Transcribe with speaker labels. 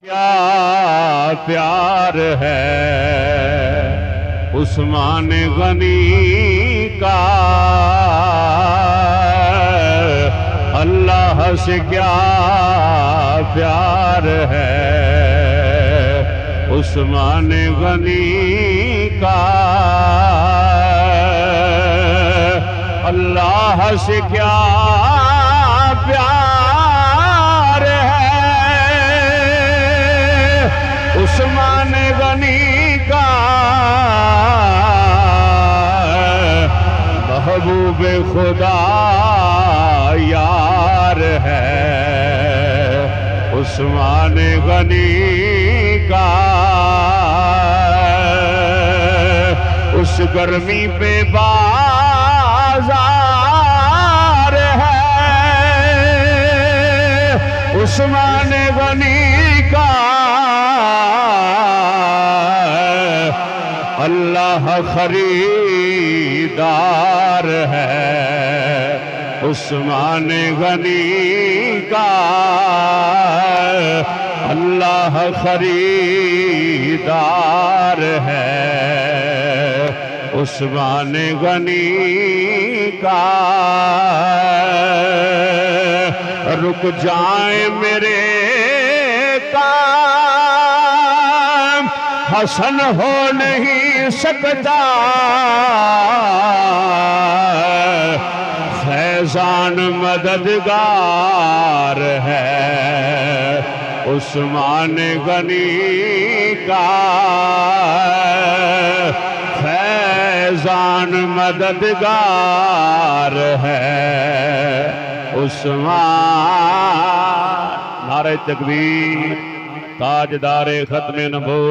Speaker 1: क्या प्यार है उस्मान गनी का, अल्लाह से क्या प्यार है उस्मान गनी का, अल्लाह से क्या प्यार है उस्मान गनी का, महबूब खुदा यार है उस्मान गनी का। उस गर्मी पे बाजार है उस्मान गनी का, अल्लाह खरीदार है उस्मान गनी का, अल्लाह खरीदार है उस्मान गनी का। रुक जाए मेरे काम हसन हो नहीं सकता, फैजान मददगार है उस्मान गनी का, फैजान मददगार है उस्मान। नारे तकबीर, ताजदारे खत्म नबूवत।